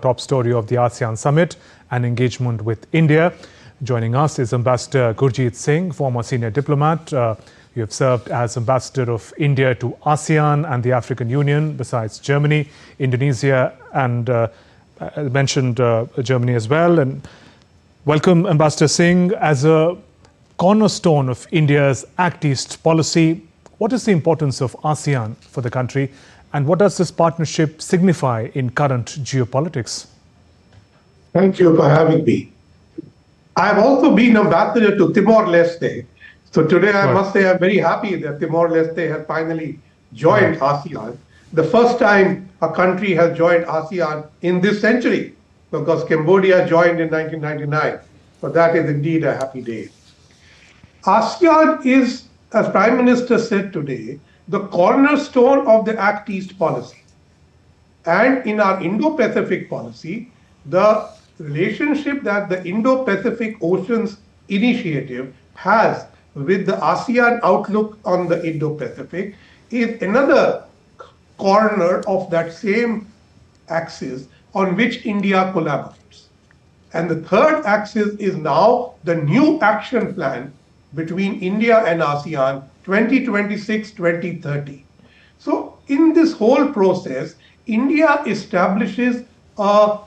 Top story of the ASEAN summit and engagement with India. Joining us is Ambassador Gurjeet Singh, former senior diplomat. You have served as Ambassador of India to ASEAN and the African Union, besides Germany, Indonesia, and mentioned Germany as well. And welcome, Ambassador Singh. As a cornerstone of India's Act East policy, what is the importance of ASEAN for the country, and what does this partnership signify in current geopolitics? Thank you for having me. I have also been ambassador to Timor-Leste. So today I must say I'm very happy that Timor-Leste has finally joined ASEAN. The first time a country has joined ASEAN in this century, because Cambodia joined in 1999. So that is indeed a happy day. ASEAN is, as Prime Minister said today, the cornerstone of the Act East policy. And in our Indo-Pacific policy, the relationship that the Indo-Pacific Oceans Initiative has with the ASEAN outlook on the Indo-Pacific is another corner of that same axis on which India collaborates. And the third axis is now the new action plan between India and ASEAN 2026-2030. So in this whole process, India establishes a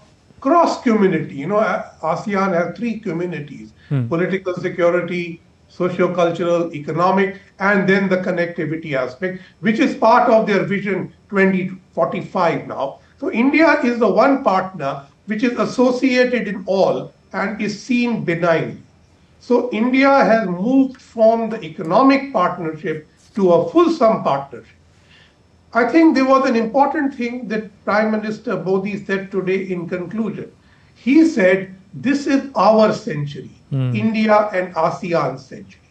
cross community. You know, ASEAN has three communities: political security, socio-cultural, economic, and then the connectivity aspect, which is part of their vision 2045 now. So India is the one partner which is associated in all and is seen benignly. So India has moved from the economic partnership to a fulsome partnership. I think there was an important thing that Prime Minister Modi said today in conclusion. He said, this is our century, India and ASEAN century.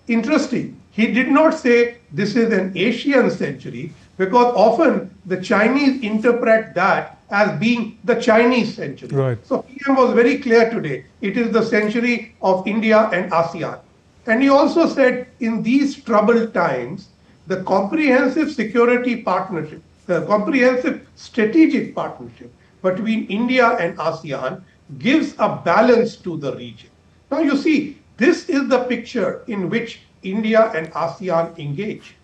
Interesting. He did not say this is an Asian century, because often the Chinese interpret that as being the Chinese century. Right. So PM was very clear today. It is the century of India and ASEAN. And he also said in these troubled times, the comprehensive security partnership, the comprehensive strategic partnership between India and ASEAN gives a balance to the region. Now you see, this is the picture in which India and ASEAN engage.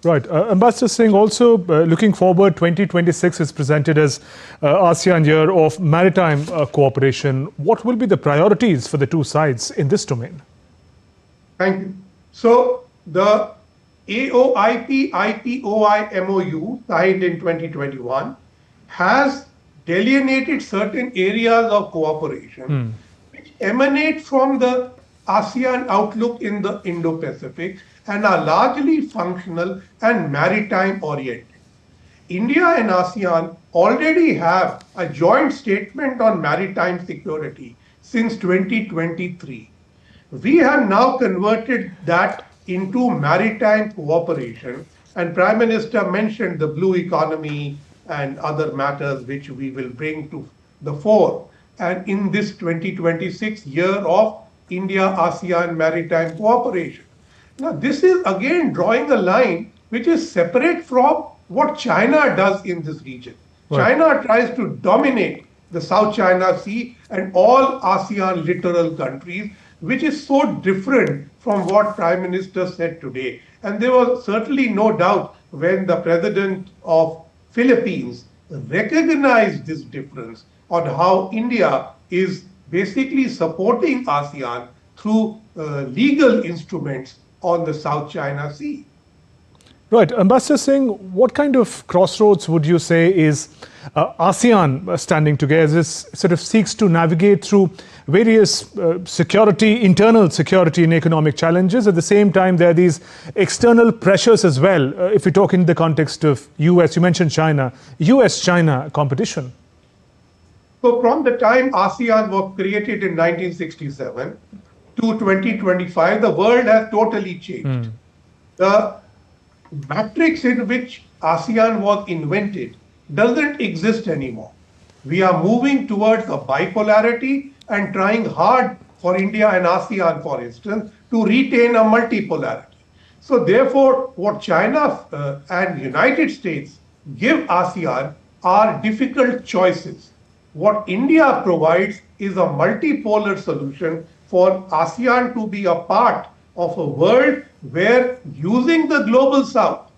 Right. Ambassador Singh, also looking forward, 2026 is presented as ASEAN Year of Maritime Cooperation. What will be the priorities for the two sides in this domain? Thank you. So the AOIP-IPOI MOU signed in 2021 has delineated certain areas of cooperation which emanate from the ASEAN outlook in the Indo-Pacific and are largely functional and maritime oriented. India and ASEAN already have a joint statement on maritime security since 2023. We have now converted that into maritime cooperation, and Prime Minister mentioned the blue economy and other matters which we will bring to the fore. And in this 2026 year of India-ASEAN maritime cooperation. Now, this is again drawing a line which is separate from what China does in this region. Right. China tries to dominate the South China Sea and all ASEAN littoral countries, which is so different from what Prime Minister said today. And there was certainly no doubt when the President of Philippines recognized this difference on how India is basically supporting ASEAN through legal instruments on the South China Sea. Right. Ambassador Singh, what kind of crossroads would you say is ASEAN standing together as this sort of seeks to navigate through various internal security and economic challenges? At the same time, there are these external pressures as well. If we talk in the context of US, you mentioned China, US-China competition. So from the time ASEAN was created in 1967 to 2025, the world has totally changed. The matrix in which ASEAN was invented doesn't exist anymore. We are moving towards a bipolarity and trying hard for India and ASEAN, for instance, to retain a multipolarity. So therefore, what China and United States give ASEAN are difficult choices. What India provides is a multipolar solution for ASEAN to be a part of a world where, using the global south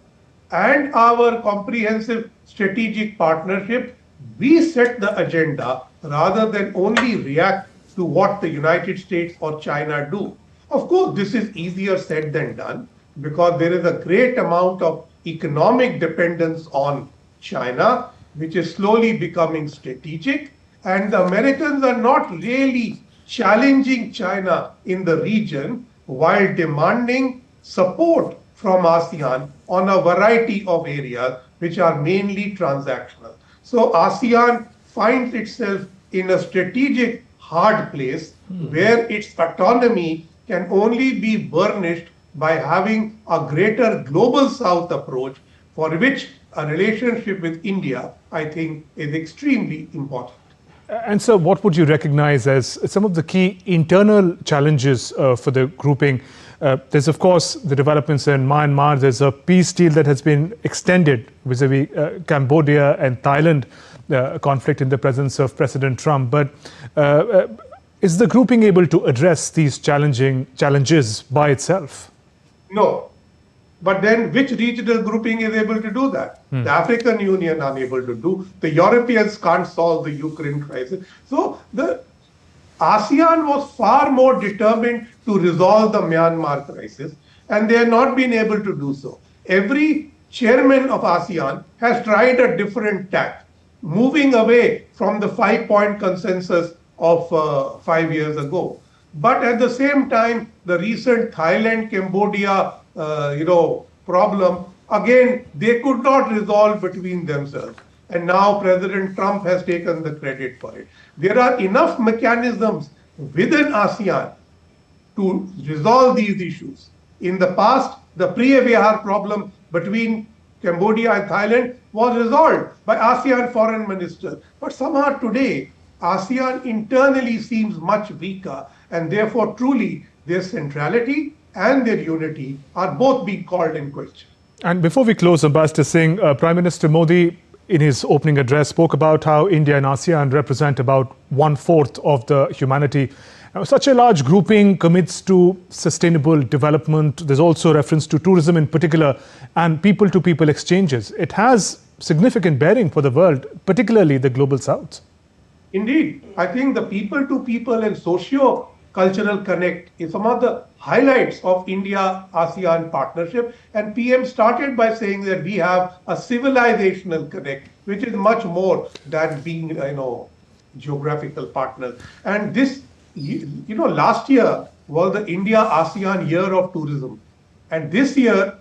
and our comprehensive strategic partnership, we set the agenda rather than only react to what the United States or China do. Of course, this is easier said than done because there is a great amount of economic dependence on China, which is slowly becoming strategic. And the Americans are not really challenging China in the region while demanding support from ASEAN on a variety of areas which are mainly transactional. So ASEAN finds itself in a strategic hard place where its autonomy can only be burnished by having a greater global south approach, for which a relationship with India, I think, is extremely important. And so what would you recognize as some of the key internal challenges for the grouping? There's, of course, the developments in Myanmar. There's a peace deal that has been extended vis-a-vis Cambodia and Thailand conflict in the presence of President Trump. But is the grouping able to address these challenges by itself? No. But then which regional grouping is able to do that? The African Union unable to do. The Europeans can't solve the Ukraine crisis. So the ASEAN was far more determined to resolve the Myanmar crisis, and they have not been able to do so. Every chairman of ASEAN has tried a different tack, moving away from the 5-point consensus of 5 years ago. But at the same time, the recent Thailand-Cambodia problem, again, they could not resolve between themselves. And now President Trump has taken the credit for it. There are enough mechanisms within ASEAN to resolve these issues. In the past, the pre-Vihar problem between Cambodia and Thailand was resolved by ASEAN foreign ministers. But somehow today, ASEAN internally seems much weaker, and therefore truly their centrality and their unity are both being called in question. And before we close, Ambassador Singh, Prime Minister Modi, in his opening address, spoke about how India and ASEAN represent about 1/4 of the humanity. Now, such a large grouping commits to sustainable development. There's also reference to tourism in particular and people-to-people exchanges. It has significant bearing for the world, particularly the global south. Indeed, I think the people-to-people and socio-cultural connect is some of the highlights of India-ASEAN partnership. And PM started by saying that we have a civilizational connect, which is much more than being, geographical partners. And this, last year was the India-ASEAN year of tourism. And this year,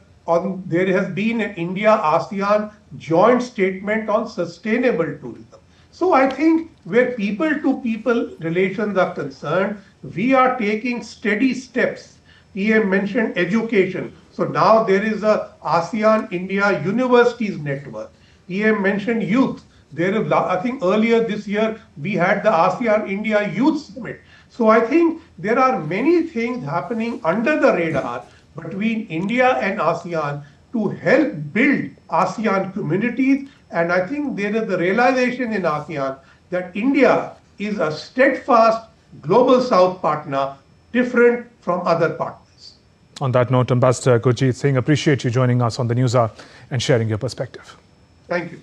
there has been an India-ASEAN joint statement on sustainable tourism. So I think where people-to-people relations are concerned, we are taking steady steps. PM mentioned education. So now there is a ASEAN-India Universities Network. PM mentioned youth. There is, I think earlier this year, we had the ASEAN-India Youth Summit. So I think there are many things happening under the radar between India and ASEAN to help build ASEAN communities. And I think there is the realization in ASEAN that India is a steadfast global south partner, different from other partners. On that note, Ambassador Gurjeet Singh, appreciate you joining us on the News Hour and sharing your perspective. Thank you.